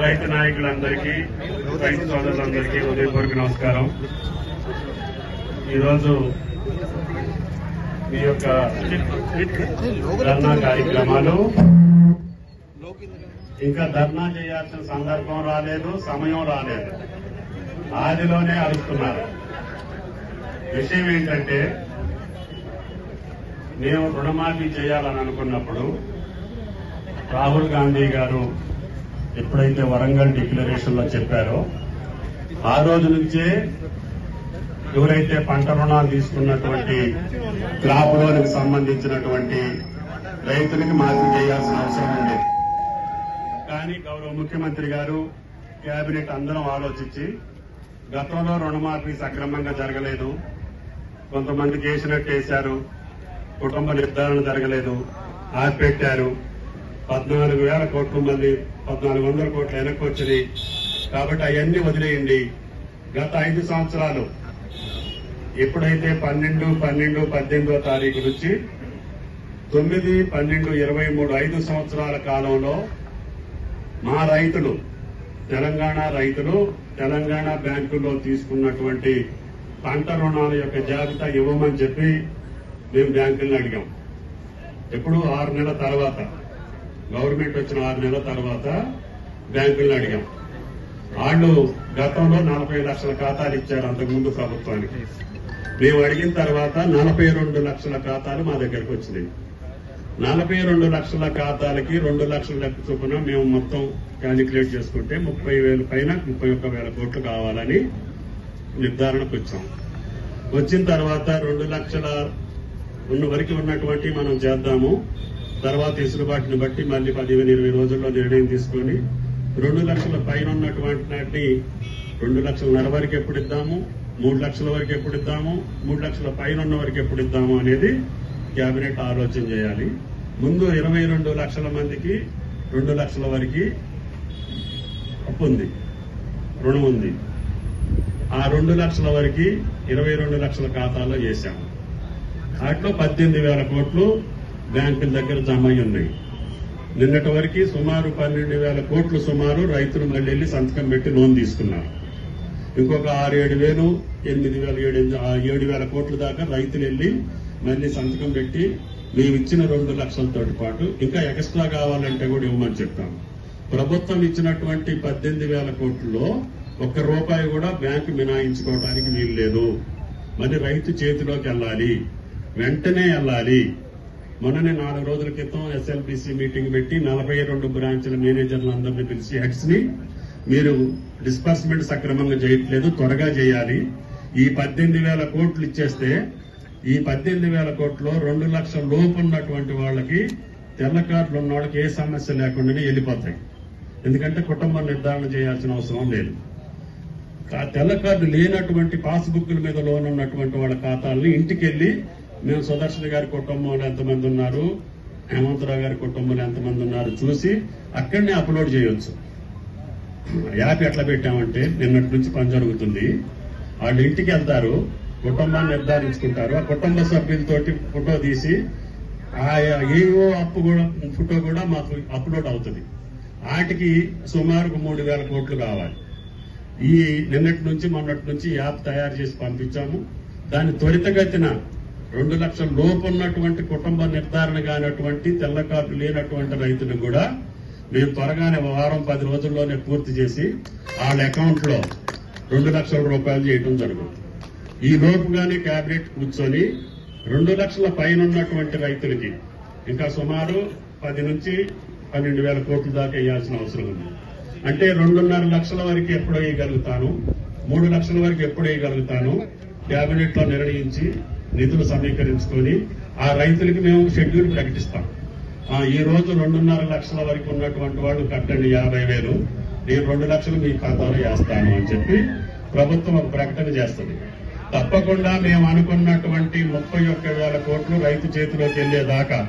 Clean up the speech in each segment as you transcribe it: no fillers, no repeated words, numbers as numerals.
రైతు నాయకులందరికీ, రైతు సోదరులందరికీ హృదయపూర్వక నమస్కారం. ఈరోజు మీ యొక్క ధర్నా కార్యక్రమాలు ఇంకా ధర్నా చేయాల్సిన సందర్భం రాలేదు, సమయం రాలేదు, ఆదిలోనే అరుస్తున్నారు. విషయం ఏంటంటే, మేము రుణమాఫీ చేయాలని అనుకున్నప్పుడు రాహుల్ గాంధీ గారు ఎప్పుడైతే వరంగల్ డిక్లరేషన్ లో చెప్పారో ఆ రోజు నుంచే ఎవరైతే పంట రుణాలు తీసుకున్నటువంటి క్రాప్ లోన్కి సంబంధించినటువంటి రైతులకి మాఫీ చేయాల్సిన అవసరం ఉంది. కానీ గౌరవ ముఖ్యమంత్రి గారు, కేబినెట్ అందరం ఆలోచించి గతంలో రుణమాఫీ సక్రమంగా జరగలేదు, కొంతమందికి వేసినట్టు వేశారు, కుటుంబ నిర్ధారణ జరగలేదు, ఆపిపెట్టారు. 14,000 కోట్లు మళ్ళీ 1,400 కోట్లు వెనక్కి వచ్చినాయి. కాబట్టి అవన్నీ వదిలేయండి. గత 5 సంవత్సరాలు ఎప్పుడైతే 12/12/18వ తారీఖు నుంచి 9/12/23 5 సంవత్సరాల కాలంలో మా రైతులు, తెలంగాణ రైతులు తెలంగాణ బ్యాంకుల్లో తీసుకున్నటువంటి పంట రుణాల యొక్క జాబితా ఇవ్వమని చెప్పి మేము బ్యాంకులను అడిగాం. ఎప్పుడు 6 నెలల తర్వాత, గవర్నమెంట్ వచ్చిన 6 నెలల తర్వాత బ్యాంకులను అడిగాం. వాళ్ళు గతంలో 40 లక్షల ఖాతాలు ఇచ్చారు అంతకుముందు ప్రభుత్వానికి. మేము అడిగిన తర్వాత 42 లక్షల ఖాతాలు మా దగ్గరకు వచ్చినాయి. 42 లక్షల ఖాతాలకి 2 లక్షల లెక్క చొప్పున మేము మొత్తం క్యాలిక్యులేట్ చేసుకుంటే 30,000 పైన 31,000 కోట్లు కావాలని నిర్ధారణకు వచ్చాం. వచ్చిన తర్వాత 2 లక్షల ఉన్న వరకు ఉన్నటువంటి మనం చేద్దాము, తర్వాత ఇసులుబాటుని బట్టి మళ్ళీ 15-20 రోజుల్లో నిర్ణయం తీసుకొని 2 లక్షల పైన ఉన్నటువంటి 2 లక్షల వరకు ఎప్పుడు ఇద్దాము, 3 లక్షల వరకు ఎప్పుడు ఇద్దాము, 3 లక్షల పైన ఉన్న వరకు ఎప్పుడు ఇద్దాము అనేది కేబినెట్ ఆలోచన చేయాలి. ముందు 22 లక్షల మందికి 2 లక్షల వరకు అప్పు ఉంది, రుణం ఉంది. ఆ 2 లక్షల వరకు 22 లక్షల ఖాతాలో వేశాము. వాటిలో 18,000 కోట్లు బ్యాంకుల దగ్గర జమ అయి ఉన్నాయి. నిన్నటి వరకు సుమారు 12,000 కోట్లు సుమారు రైతులు మళ్ళీ వెళ్లి సంతకం పెట్టి లోన్ తీసుకున్నారు. ఇంకొక 6-7,000, 7,000 కోట్ల దాకా రైతులు వెళ్లి మళ్ళీ సంతకం పెట్టి మేము ఇచ్చిన 2 లక్షలతో పాటు ఇంకా ఎక్స్ట్రా కావాలంటే కూడా ఇవ్వమని చెప్తాము. ప్రభుత్వం ఇచ్చినటువంటి 18,000 కోట్లలో ₹1 కూడా బ్యాంకు మినాయించుకోవడానికి వీలు లేదు. మరి రైతు చేతిలోకి వెళ్ళాలి, వెంటనే వెళ్ళాలి. మొన్ననే 4 రోజుల క్రితం ఎస్ఎల్బిసి మీటింగ్ పెట్టి 42 బ్రాంచ్ల మేనేజర్లందరినీ పిలిచి హెడ్స్ ని, మీరు డిస్బర్స్మెంట్ సక్రమంగా చేయట్లేదు, త్వరగా చేయాలి. ఈ 18,000 కోట్లు ఇచ్చేస్తే ఈ 18,000 కోట్లు 2 లక్షల లోపు ఉన్నటువంటి వాళ్ళకి, తెల్ల కార్డులు ఉన్న వాళ్ళకి ఏ సమస్య లేకుండానే వెళ్ళిపోతాయి. ఎందుకంటే కుటుంబం నిర్ధారణ చేయాల్సిన అవసరం లేదు. తెల్ల కార్డు లేనటువంటి పాస్బుక్ల మీద లోన్ ఉన్నటువంటి వాళ్ళ ఖాతాలని ఇంటికి వెళ్లి మేము సుదర్శన్ గారి కుటుంబంలో ఎంతమంది ఉన్నారు, హేమంతరావు గారి కుటుంబంలో ఎంతమంది ఉన్నారు చూసి అక్కడనే అప్లోడ్ చేయొచ్చు. యాప్ ఎట్లా పెట్టామంటే, నిన్నటి నుంచి పని జరుగుతుంది. వాళ్ళు ఇంటికి వెళ్తారు, కుటుంబాన్ని నిర్ధారించుకుంటారు, ఆ కుటుంబ సభ్యులతోటి ఫోటో తీసి ఆ ఏవో ఫోటో కూడా మాకు అప్లోడ్ అవుతుంది. వాటికి సుమారు 3,000 కోట్లు కావాలి. ఈ నిన్నటి నుంచి మొన్నటి నుంచి యాప్ తయారు చేసి పంపించాము. దాన్ని త్వరితగతిన 2 లక్షల లోపు ఉన్నటువంటి కుటుంబ నిర్ధారణ కానటువంటి, తెల్ల కార్డు లేనటువంటి రైతులకు కూడా మేము త్వరగానే 1-10 రోజుల్లోనే పూర్తి చేసి వాళ్ళ అకౌంట్ లో 2 లక్షల రూపాయలు చేయడం జరుగుతుంది. ఈ లోపుగానే కేబినెట్ కూర్చొని 2 లక్షల పైన ఉన్నటువంటి రైతులకి ఇంకా సుమారు 10 నుంచి 12,000 కోట్ల దాకా వేయాల్సిన అవసరం ఉంది. అంటే 2.5 లక్షల వరకు ఎప్పుడు వేయగలుగుతాను, 3 లక్షల వరకు ఎప్పుడు వేయగలుగుతాను కేబినెట్ లో నిర్ణయించి నిధులు సమీకరించుకొని ఆ రైతులకి మేము షెడ్యూల్ ప్రకటిస్తాం. ఈ రోజు 2.5 లక్షల వరకు ఉన్నటువంటి వాళ్ళు కట్టండి 50,000, నేను 2 లక్షలు మీ ఖాతాలో వేస్తాను అని చెప్పి ప్రభుత్వం ఒక ప్రకటన చేస్తుంది. తప్పకుండా మేము అనుకున్నటువంటి 31,000 కోట్లు రైతు చేతిలోకి వెళ్లేదాకా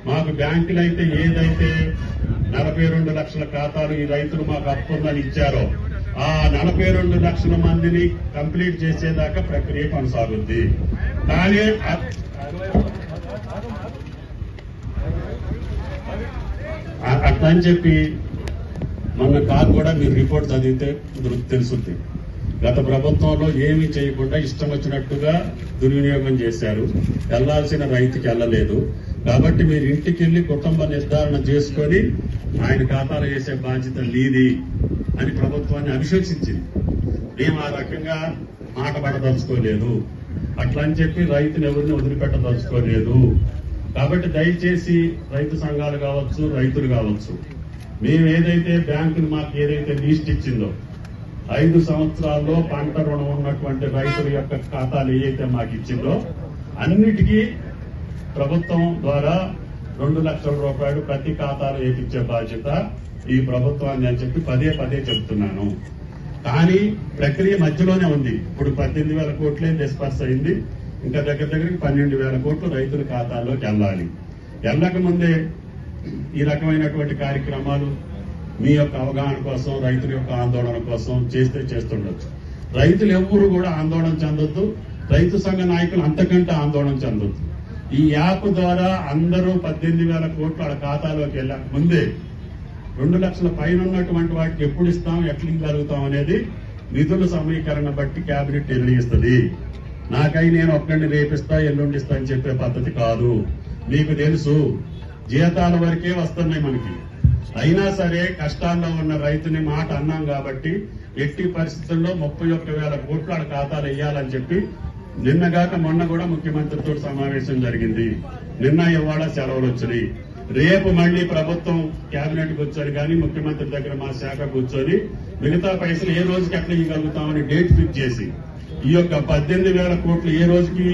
మాకు బ్యాంకులు అయితే ఏదైతే 42 లక్షల ఖాతాలు ఈ రైతులు మాకు అప్పుందని ఇచ్చారో ఆ 42 లక్షల మందిని కంప్లీట్ చేసేదాకా ప్రక్రియ కొనసాగుద్ది. కానీ అట్లా అని చెప్పి మొన్న కాదు కూడా మీరు రిపోర్ట్ చదివితే తెలుసుద్ది. గత ప్రభుత్వంలో ఏమీ చేయకుండా ఇష్టం వచ్చినట్టుగా దుర్వినియోగం చేశారు. వెళ్లాల్సిన రైతుకి వెళ్ళలేదు. కాబట్టి మీరు ఇంటికి వెళ్లి కుటుంబ నిర్ధారణ చేసుకొని ఆయన ఖాతాలో వేసే బాధ్యత నీది అని ప్రభుత్వాన్ని అభిశంసించింది. మేము ఆ రకంగా మాట పడదలుచుకోలేదు. అట్లా అని చెప్పి రైతులు ఎవరిని వదిలిపెట్టదలుచుకోలేదు. కాబట్టి దయచేసి రైతు సంఘాలు కావచ్చు, రైతులు కావచ్చు, మేము ఏదైతే బ్యాంకులు మాకు ఏదైతే లిస్ట్ ఇచ్చిందో 5 సంవత్సరాల్లో పంట రుణం ఉన్నటువంటి రైతుల యొక్క ఖాతాలు ఏవైతే మాకు ఇచ్చిందో అన్నిటికీ ప్రభుత్వం ద్వారా 2 లక్షల రూపాయలు ప్రతి ఖాతాలో వేయించే బాధ్యత ఈ ప్రభుత్వాన్ని అని చెప్పి పదే చెప్తున్నాను. కానీ ప్రక్రియ మధ్యలోనే ఉంది. ఇప్పుడు 18,000 కోట్లే డిస్పర్స్ అయింది. ఇంకా దగ్గరికి 12,000 కోట్లు రైతుల ఖాతాల్లోకి వెళ్ళాలి. వెళ్ళక ముందే ఈ రకమైనటువంటి కార్యక్రమాలు మీ యొక్క అవగాహన కోసం, రైతుల యొక్క ఆందోళన కోసం చేస్తుండొచ్చు. రైతులు ఎవ్వరూ కూడా ఆందోళన చెందొద్దు. రైతు సంఘ నాయకులు అంతకంటే ఆందోళన చెందొద్దు. ఈ యాప్ ద్వారా అందరూ 18,000 కోట్లు వాళ్ళ ఖాతాలోకి వెళ్ళక ముందే 2 లక్షల పైన ఉన్నటువంటి వాటికి ఎప్పుడు ఇస్తాం, ఎట్లా ఇవ్వగలుగుతాం అనేది నిధుల సమీకరణ బట్టి కేబినెట్ నిర్ణయిస్తుంది. నాకై నేను ఒక్కడిని రేపిస్తా, ఎల్లుండిస్తా అని చెప్పే పద్ధతి కాదు. మీకు తెలుసు, జీతాల వరకే వస్తున్నాయి మనకి. అయినా సరే కష్టాల్లో ఉన్న రైతుని మాట అన్నాం కాబట్టి ఎట్టి పరిస్థితుల్లో 31,000 కోట్లు వాళ్ళ ఖాతాలు వేయాలని చెప్పి నిన్నగాక మొన్న కూడా ముఖ్యమంత్రితో సమావేశం జరిగింది. నిన్న ఇవాళ సెలవులు వచ్చినాయి. రేపు మళ్లీ ప్రభుత్వం కేబినెట్ కూర్చొని కానీ ముఖ్యమంత్రి దగ్గర మా శాఖ కూర్చొని మిగతా పైసలు ఏ రోజుకి ఎట్లా ఇవ్వగలుగుతామని డేట్ ఫిక్స్ చేసి ఈ యొక్క 18,000 కోట్లు ఏ రోజుకి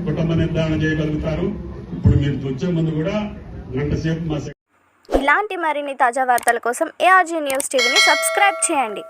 కుటుంబ నిర్ధారణ చేయగలుగుతారు. ఇప్పుడు మీరు వచ్చే ముందు కూడా గంట సేపు మా ఇలాంటి మరిన్ని తాజా వార్తల కోసం ARG న్యూస్ టీవీని సబ్స్క్రైబ్ చేయండి.